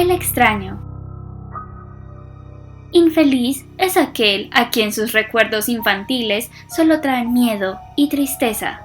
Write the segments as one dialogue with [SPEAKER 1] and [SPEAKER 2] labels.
[SPEAKER 1] El extraño. Infeliz es aquel a quien sus recuerdos infantiles solo traen miedo y tristeza.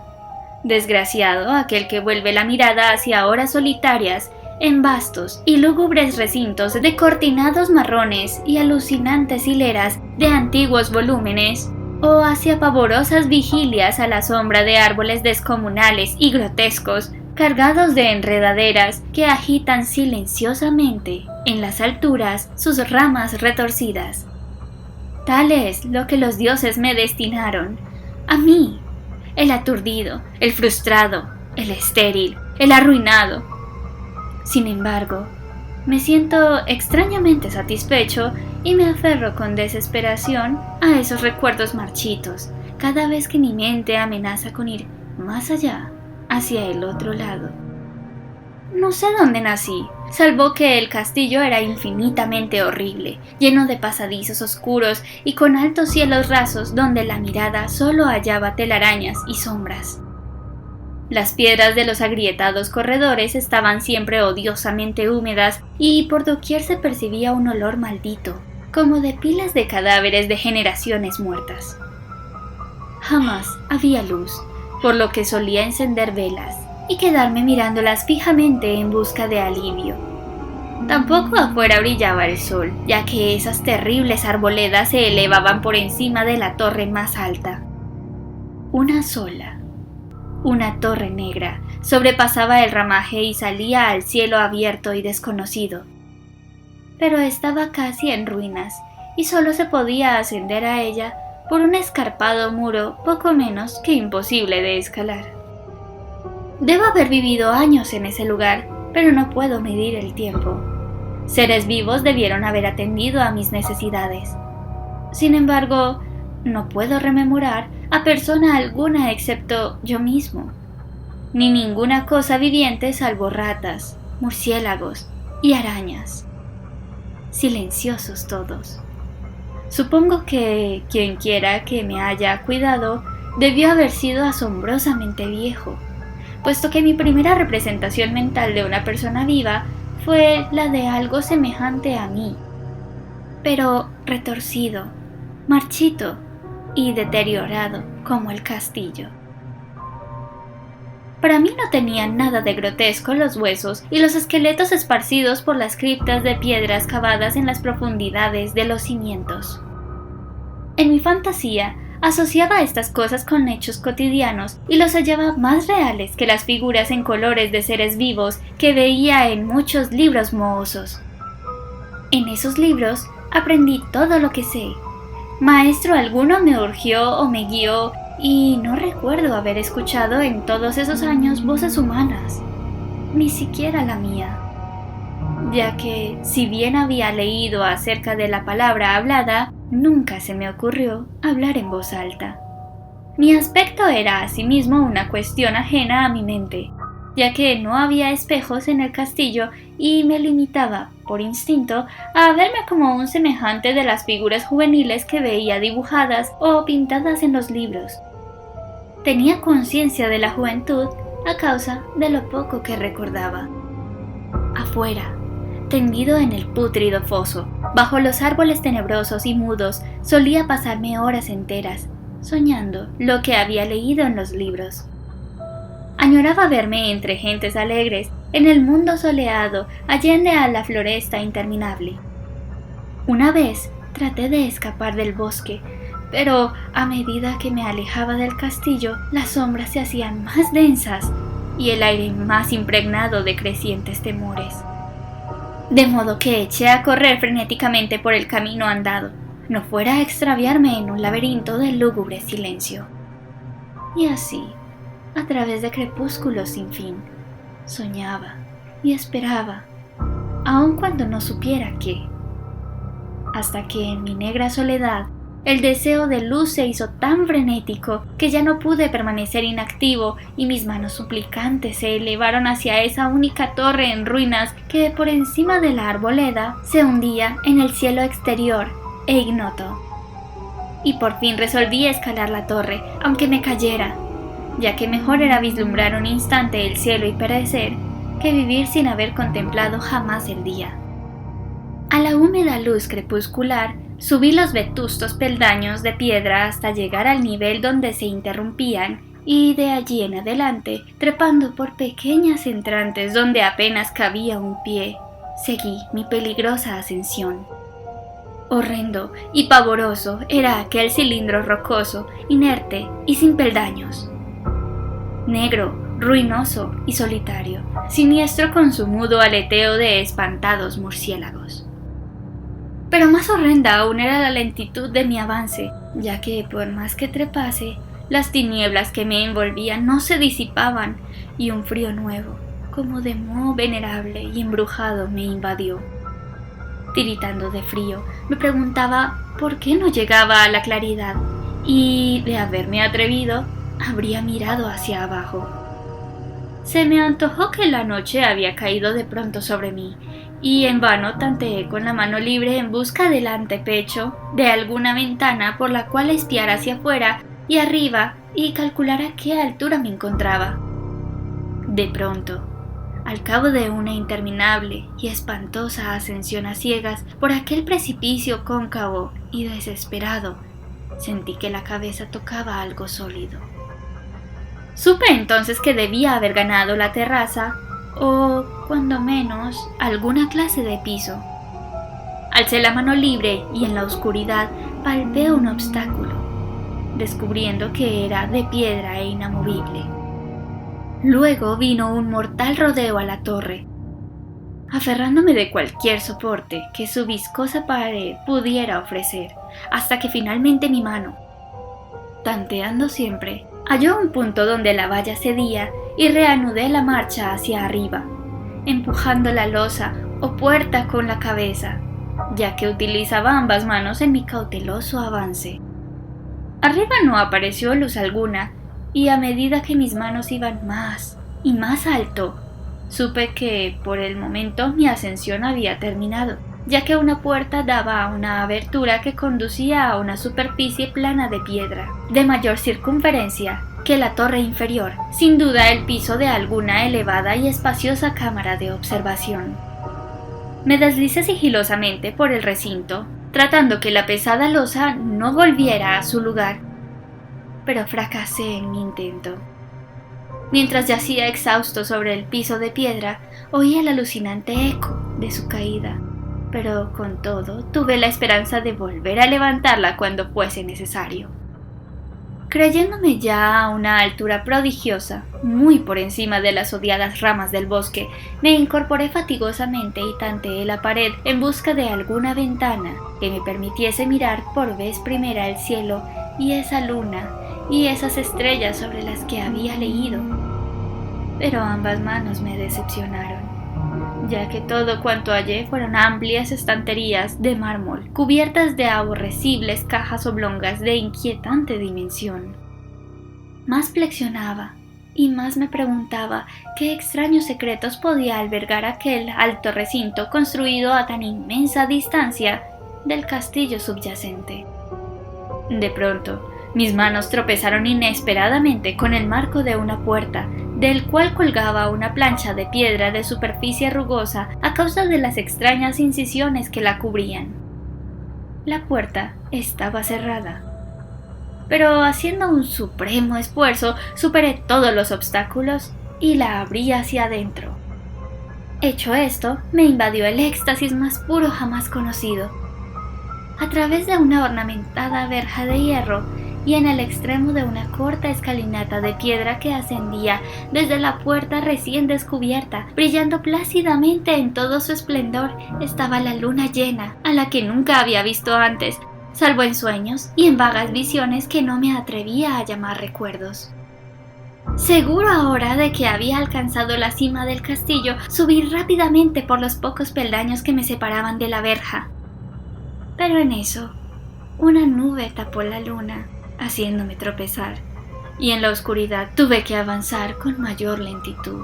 [SPEAKER 1] Desgraciado aquel que vuelve la mirada hacia horas solitarias en vastos y lúgubres recintos de cortinados marrones y alucinantes hileras de antiguos volúmenes, o hacia pavorosas vigilias a la sombra de árboles descomunales y grotescos, cargados de enredaderas que agitan silenciosamente en las alturas sus ramas retorcidas. Tal es lo que los dioses me destinaron, a mí, el aturdido, el frustrado, el estéril, el arruinado. Sin embargo, me siento extrañamente satisfecho y me aferro con desesperación a esos recuerdos marchitos, cada vez que mi mente amenaza con ir más allá, hacia el otro lado. No sé dónde nací, salvo que el castillo era infinitamente horrible, lleno de pasadizos oscuros y con altos cielos rasos donde la mirada solo hallaba telarañas y sombras. Las piedras de los agrietados corredores estaban siempre odiosamente húmedas y por doquier se percibía un olor maldito, como de pilas de cadáveres de generaciones muertas. Jamás había luz, por lo que solía encender velas y quedarme mirándolas fijamente en busca de alivio. Tampoco afuera brillaba el sol, ya que esas terribles arboledas se elevaban por encima de la torre más alta. Una sola. Una torre negra sobrepasaba el ramaje y salía al cielo abierto y desconocido. Pero estaba casi en ruinas y solo se podía ascender a ella por un escarpado muro poco menos que imposible de escalar. Debo haber vivido años en ese lugar, pero no puedo medir el tiempo. Seres vivos debieron haber atendido a mis necesidades. Sin embargo, no puedo rememorar a persona alguna excepto yo mismo, ni ninguna cosa viviente salvo ratas, murciélagos y arañas. Silenciosos todos. Supongo que quien quiera que me haya cuidado debió haber sido asombrosamente viejo, puesto que mi primera representación mental de una persona viva fue la de algo semejante a mí, pero retorcido, marchito y deteriorado como el castillo. Para mí no tenían nada de grotesco los huesos y los esqueletos esparcidos por las criptas de piedras cavadas en las profundidades de los cimientos. En mi fantasía asociaba estas cosas con hechos cotidianos y los hallaba más reales que las figuras en colores de seres vivos que veía en muchos libros mohosos. En esos libros aprendí todo lo que sé. Maestro alguno me urgió o me guió y no recuerdo haber escuchado en todos esos años voces humanas, ni siquiera la mía, ya que si bien había leído acerca de la palabra hablada, nunca se me ocurrió hablar en voz alta. Mi aspecto era asimismo una cuestión ajena a mi mente, ya que no había espejos en el castillo y me limitaba, por instinto, a verme como un semejante de las figuras juveniles que veía dibujadas o pintadas en los libros. Tenía conciencia de la juventud a causa de lo poco que recordaba. Afuera, tendido en el pútrido foso, bajo los árboles tenebrosos y mudos, solía pasarme horas enteras, soñando lo que había leído en los libros. Añoraba verme entre gentes alegres, en el mundo soleado, allende a la floresta interminable. Una vez traté de escapar del bosque, pero a medida que me alejaba del castillo, las sombras se hacían más densas y el aire más impregnado de crecientes temores. De modo que eché a correr frenéticamente por el camino andado, no fuera a extraviarme en un laberinto de lúgubre silencio. Y así, a través de crepúsculos sin fin, soñaba y esperaba, aun cuando no supiera qué, hasta que en mi negra soledad el deseo de luz se hizo tan frenético que ya no pude permanecer inactivo y mis manos suplicantes se elevaron hacia esa única torre en ruinas que por encima de la arboleda se hundía en el cielo exterior e ignoto. Y por fin resolví escalar la torre, aunque me cayera, ya que mejor era vislumbrar un instante el cielo y perecer que vivir sin haber contemplado jamás el día. A la húmeda luz crepuscular, subí los vetustos peldaños de piedra hasta llegar al nivel donde se interrumpían y de allí en adelante, trepando por pequeñas entrantes donde apenas cabía un pie, seguí mi peligrosa ascensión. Horrendo y pavoroso era aquel cilindro rocoso, inerte y sin peldaños. Negro, ruinoso y solitario, siniestro con su mudo aleteo de espantados murciélagos. Pero más horrenda aún era la lentitud de mi avance, ya que por más que trepase, las tinieblas que me envolvían no se disipaban y un frío nuevo, como de moho venerable y embrujado, me invadió. Tiritando de frío, me preguntaba por qué no llegaba a la claridad y, de haberme atrevido, habría mirado hacia abajo. Se me antojó que la noche había caído de pronto sobre mí, y en vano tanteé con la mano libre en busca del antepecho de alguna ventana por la cual espiar hacia afuera y arriba y calcular a qué altura me encontraba. De pronto, al cabo de una interminable y espantosa ascensión a ciegas por aquel precipicio cóncavo y desesperado, sentí que la cabeza tocaba algo sólido. Supe entonces que debía haber ganado la terraza o, cuando menos, alguna clase de piso. Alcé la mano libre y en la oscuridad palpé un obstáculo, descubriendo que era de piedra e inamovible. Luego vino un mortal rodeo a la torre, aferrándome de cualquier soporte que su viscosa pared pudiera ofrecer, hasta que finalmente mi mano, tanteando siempre, halló un punto donde la valla cedía y reanudé la marcha hacia arriba, empujando la losa o puerta con la cabeza, ya que utilizaba ambas manos en mi cauteloso avance. Arriba no apareció luz alguna, y a medida que mis manos iban más y más alto, supe que, por el momento, mi ascensión había terminado, ya que una puerta daba a una abertura que conducía a una superficie plana de piedra, de mayor circunferencia que la torre inferior, sin duda el piso de alguna elevada y espaciosa cámara de observación. Me deslicé sigilosamente por el recinto, tratando que la pesada losa no volviera a su lugar, pero fracasé en mi intento. Mientras yacía exhausto sobre el piso de piedra, oí el alucinante eco de su caída, pero con todo tuve la esperanza de volver a levantarla cuando fuese necesario. Creyéndome ya a una altura prodigiosa, muy por encima de las odiadas ramas del bosque, me incorporé fatigosamente y tanteé la pared en busca de alguna ventana que me permitiese mirar por vez primera el cielo y esa luna y esas estrellas sobre las que había leído. Pero ambas manos me decepcionaron, ya que todo cuanto hallé fueron amplias estanterías de mármol, cubiertas de aborrecibles cajas oblongas de inquietante dimensión. Más flexionaba, y más me preguntaba qué extraños secretos podía albergar aquel alto recinto construido a tan inmensa distancia del castillo subyacente. De pronto, mis manos tropezaron inesperadamente con el marco de una puerta, del cual colgaba una plancha de piedra de superficie rugosa a causa de las extrañas incisiones que la cubrían. La puerta estaba cerrada, pero haciendo un supremo esfuerzo superé todos los obstáculos y la abrí hacia adentro. Hecho esto, me invadió el éxtasis más puro jamás conocido. A través de una ornamentada verja de hierro y en el extremo de una corta escalinata de piedra que ascendía desde la puerta recién descubierta, brillando plácidamente en todo su esplendor, estaba la luna llena, a la que nunca había visto antes, salvo en sueños y en vagas visiones que no me atrevía a llamar recuerdos. Seguro ahora de que había alcanzado la cima del castillo, subí rápidamente por los pocos peldaños que me separaban de la verja. Pero en eso, una nube tapó la luna, haciéndome tropezar, y en la oscuridad tuve que avanzar con mayor lentitud.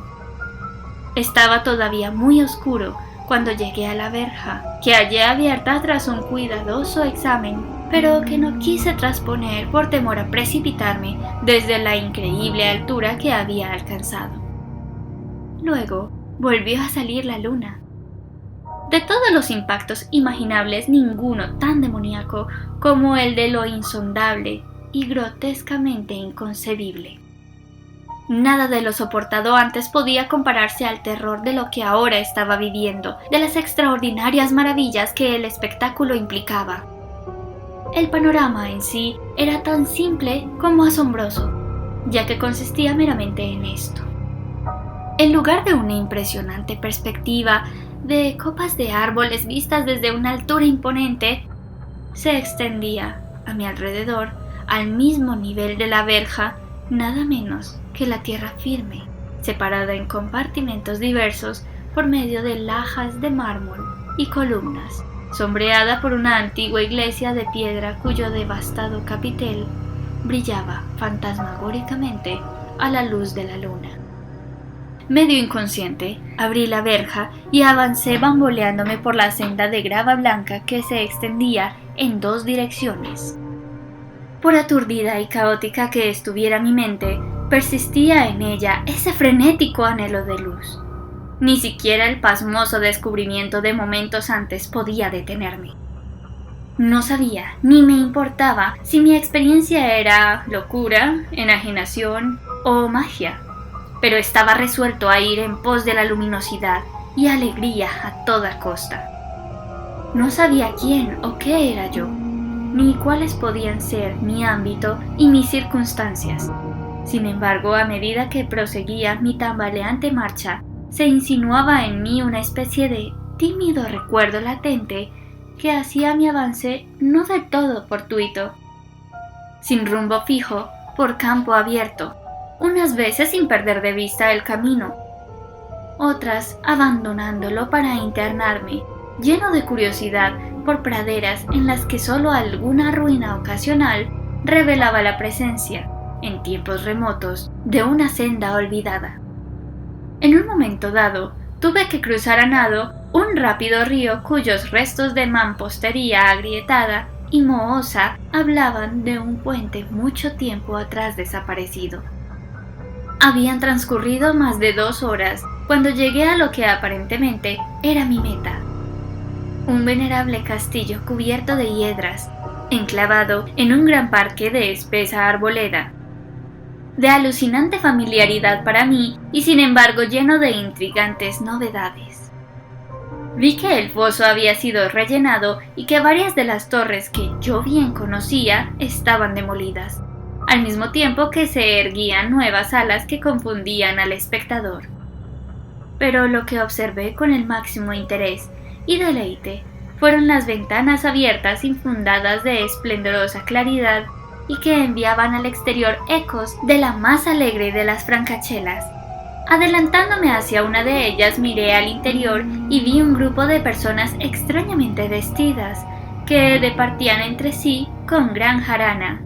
[SPEAKER 1] Estaba todavía muy oscuro cuando llegué a la verja, que hallé abierta tras un cuidadoso examen, pero que no quise trasponer por temor a precipitarme desde la increíble altura que había alcanzado. Luego volvió a salir la luna. De todos los impactos imaginables, ninguno tan demoníaco como el de lo insondable y grotescamente inconcebible. Nada de lo soportado antes podía compararse al terror de lo que ahora estaba viviendo, de las extraordinarias maravillas que el espectáculo implicaba. El panorama en sí era tan simple como asombroso, ya que consistía meramente en esto. En lugar de una impresionante perspectiva de copas de árboles vistas desde una altura imponente, se extendía, a mi alrededor, al mismo nivel de la verja, nada menos que la tierra firme, separada en compartimentos diversos por medio de lajas de mármol y columnas, sombreada por una antigua iglesia de piedra cuyo devastado capitel brillaba fantasmagóricamente a la luz de la luna. Medio inconsciente, abrí la verja y avancé bamboleándome por la senda de grava blanca que se extendía en dos direcciones. Por aturdida y caótica que estuviera mi mente, persistía en ella ese frenético anhelo de luz. Ni siquiera el pasmoso descubrimiento de momentos antes podía detenerme. No sabía, ni me importaba, si mi experiencia era locura, enajenación o magia, pero estaba resuelto a ir en pos de la luminosidad y alegría a toda costa. No sabía quién o qué era yo, ni cuáles podían ser mi ámbito y mis circunstancias. Sin embargo, a medida que proseguía mi tambaleante marcha, se insinuaba en mí una especie de tímido recuerdo latente que hacía mi avance no del todo fortuito. Sin rumbo fijo, por campo abierto, unas veces sin perder de vista el camino, otras abandonándolo para internarme, lleno de curiosidad por praderas en las que solo alguna ruina ocasional revelaba la presencia, en tiempos remotos, de una senda olvidada. En un momento dado, tuve que cruzar a nado un rápido río cuyos restos de mampostería agrietada y mohosa hablaban de un puente mucho tiempo atrás desaparecido. Habían transcurrido más de 2 horas cuando llegué a lo que aparentemente era mi meta. Un venerable castillo cubierto de hiedras, enclavado en un gran parque de espesa arboleda, de alucinante familiaridad para mí y sin embargo lleno de intrigantes novedades. Vi que el foso había sido rellenado y que varias de las torres que yo bien conocía estaban demolidas, al mismo tiempo que se erguían nuevas alas que confundían al espectador. Pero lo que observé con el máximo interés y deleite fueron las ventanas abiertas infundadas de esplendorosa claridad y que enviaban al exterior ecos de la más alegre de las francachelas. Adelantándome hacia una de ellas, miré al interior y vi un grupo de personas extrañamente vestidas que departían entre sí con gran jarana.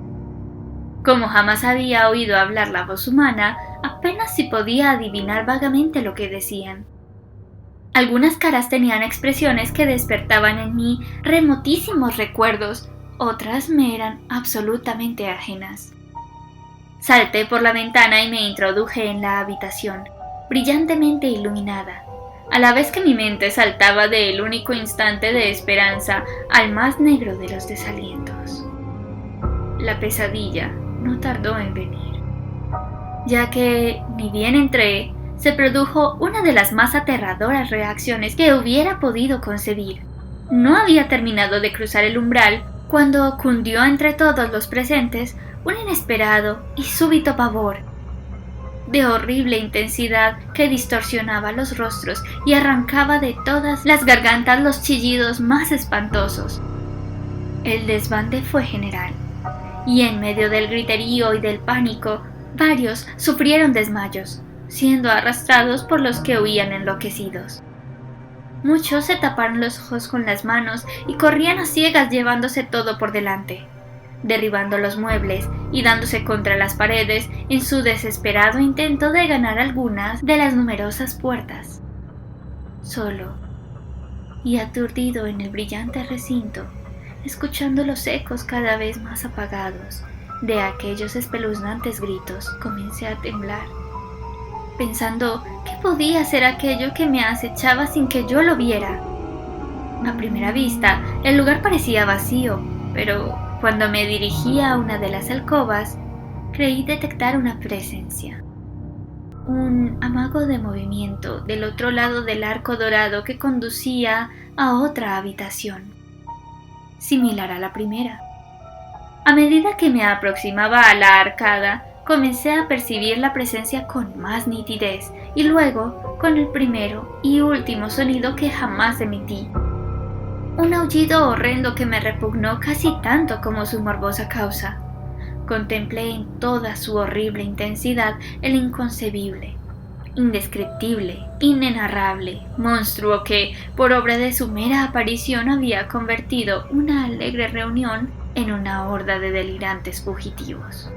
[SPEAKER 1] Como jamás había oído hablar la voz humana, apenas si podía adivinar vagamente lo que decían. Algunas caras tenían expresiones que despertaban en mí remotísimos recuerdos, otras me eran absolutamente ajenas. Salté por la ventana y me introduje en la habitación, brillantemente iluminada, a la vez que mi mente saltaba del único instante de esperanza al más negro de los desalientos. La pesadilla no tardó en venir, ya que, ni bien entré, se produjo una de las más aterradoras reacciones que hubiera podido concebir. No había terminado de cruzar el umbral cuando cundió entre todos los presentes un inesperado y súbito pavor, de horrible intensidad que distorsionaba los rostros y arrancaba de todas las gargantas los chillidos más espantosos. El desbande fue general, y en medio del griterío y del pánico, varios sufrieron desmayos, siendo arrastrados por los que huían enloquecidos. Muchos se taparon los ojos con las manos y corrían a ciegas llevándose todo por delante, derribando los muebles y dándose contra las paredes en su desesperado intento de ganar algunas de las numerosas puertas. Solo y aturdido en el brillante recinto, escuchando los ecos cada vez más apagados de aquellos espeluznantes gritos, comencé a temblar, pensando qué podía ser aquello que me acechaba sin que yo lo viera. A primera vista, el lugar parecía vacío, pero cuando me dirigía a una de las alcobas, creí detectar una presencia. Un amago de movimiento del otro lado del arco dorado que conducía a otra habitación, similar a la primera. A medida que me aproximaba a la arcada, comencé a percibir la presencia con más nitidez y luego con el primero y último sonido que jamás emití. Un aullido horrendo que me repugnó casi tanto como su morbosa causa. Contemplé en toda su horrible intensidad el inconcebible, indescriptible, inenarrable monstruo que, por obra de su mera aparición, había convertido una alegre reunión en una horda de delirantes fugitivos.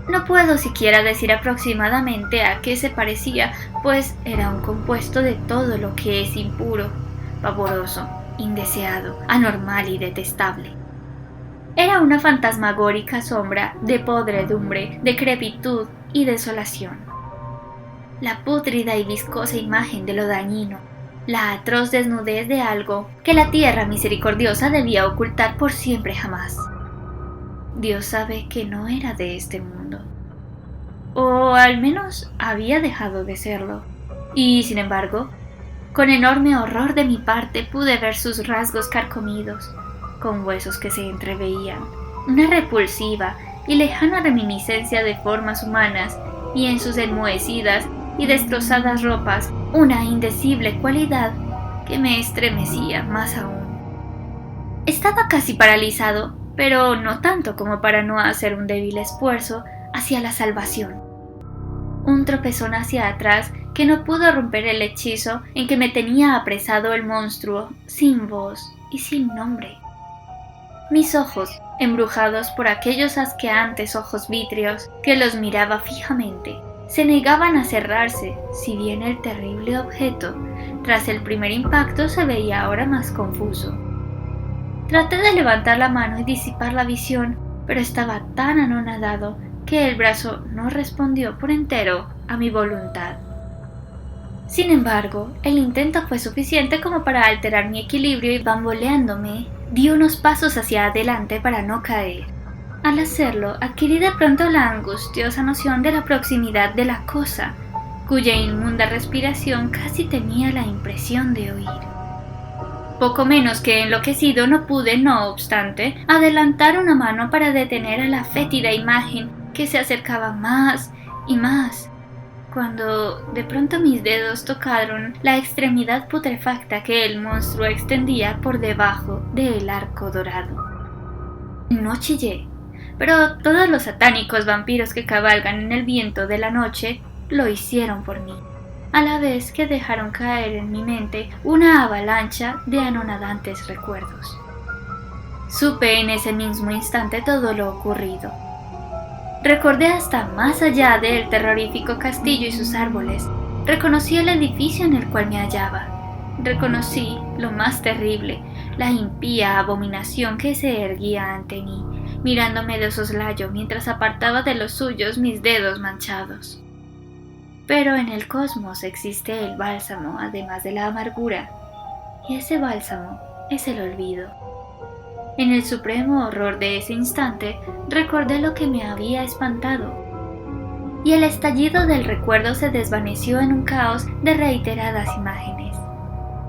[SPEAKER 1] No puedo siquiera decir aproximadamente a qué se parecía, pues era un compuesto de todo lo que es impuro, pavoroso, indeseado, anormal y detestable. Era una fantasmagórica sombra de podredumbre, decrepitud y desolación. La pútrida y viscosa imagen de lo dañino, la atroz desnudez de algo que la tierra misericordiosa debía ocultar por siempre jamás. Dios sabe que no era de este mundo, o al menos había dejado de serlo, y sin embargo, con enorme horror de mi parte pude ver sus rasgos carcomidos, con huesos que se entreveían, una repulsiva y lejana reminiscencia de formas humanas, y en sus enmohecidas y destrozadas ropas una indecible cualidad que me estremecía más aún. Estaba casi paralizado, pero no tanto como para no hacer un débil esfuerzo hacia la salvación. Un tropezón hacia atrás que no pudo romper el hechizo en que me tenía apresado el monstruo, sin voz y sin nombre. Mis ojos, embrujados por aquellos asqueantes ojos vítreos que los miraba fijamente, se negaban a cerrarse, si bien el terrible objeto, tras el primer impacto, se veía ahora más confuso. Traté de levantar la mano y disipar la visión, pero estaba tan anonadado que el brazo no respondió por entero a mi voluntad. Sin embargo, el intento fue suficiente como para alterar mi equilibrio y bamboleándome, di unos pasos hacia adelante para no caer. Al hacerlo, adquirí de pronto la angustiosa noción de la proximidad de la cosa, cuya inmunda respiración casi tenía la impresión de oír. Poco menos que enloquecido no pude, no obstante, adelantar una mano para detener a la fétida imagen que se acercaba más y más, cuando de pronto mis dedos tocaron la extremidad putrefacta que el monstruo extendía por debajo del arco dorado. No chillé, pero todos los satánicos vampiros que cabalgan en el viento de la noche lo hicieron por mí, a la vez que dejaron caer en mi mente una avalancha de anonadantes recuerdos. Supe en ese mismo instante todo lo ocurrido. Recordé hasta más allá del terrorífico castillo y sus árboles. Reconocí el edificio en el cual me hallaba. Reconocí lo más terrible, la impía abominación que se erguía ante mí, mirándome de soslayo mientras apartaba de los suyos mis dedos manchados. Pero en el cosmos existe el bálsamo, además de la amargura, y ese bálsamo es el olvido. En el supremo horror de ese instante, recordé lo que me había espantado, y el estallido del recuerdo se desvaneció en un caos de reiteradas imágenes,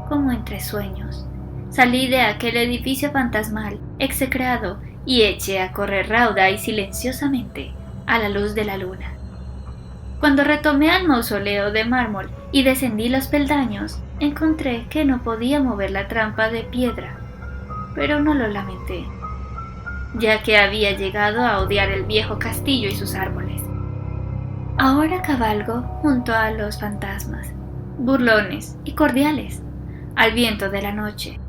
[SPEAKER 1] como entre sueños. Salí de aquel edificio fantasmal, execrado, y eché a correr rauda y silenciosamente a la luz de la luna. Cuando retomé al mausoleo de mármol y descendí los peldaños, encontré que no podía mover la trampa de piedra, pero no lo lamenté, ya que había llegado a odiar el viejo castillo y sus árboles. Ahora cabalgo junto a los fantasmas, burlones y cordiales, al viento de la noche,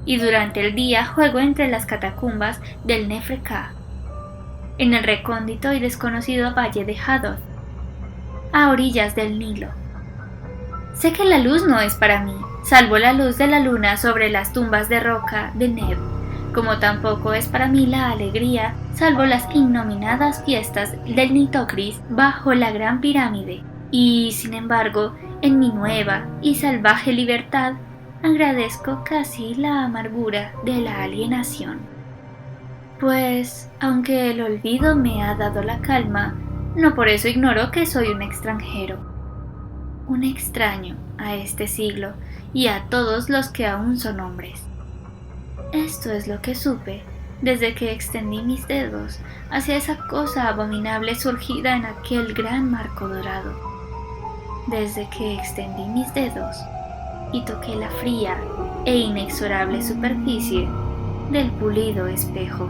[SPEAKER 1] y durante el día juego entre las catacumbas del Nefre-Ka, en el recóndito y desconocido valle de Hadod, a orillas del Nilo. Sé que la luz no es para mí, salvo la luz de la luna sobre las tumbas de roca de Neb, como tampoco es para mí la alegría, salvo las innominadas fiestas del Nitocris bajo la gran pirámide, y sin embargo, en mi nueva y salvaje libertad, agradezco casi la amargura de la alienación. Pues, aunque el olvido me ha dado la calma, no por eso ignoro que soy un extranjero, un extraño a este siglo y a todos los que aún son hombres. Esto es lo que supe desde que extendí mis dedos hacia esa cosa abominable surgida en aquel gran marco dorado. Desde que extendí mis dedos y toqué la fría e inexorable superficie del pulido espejo.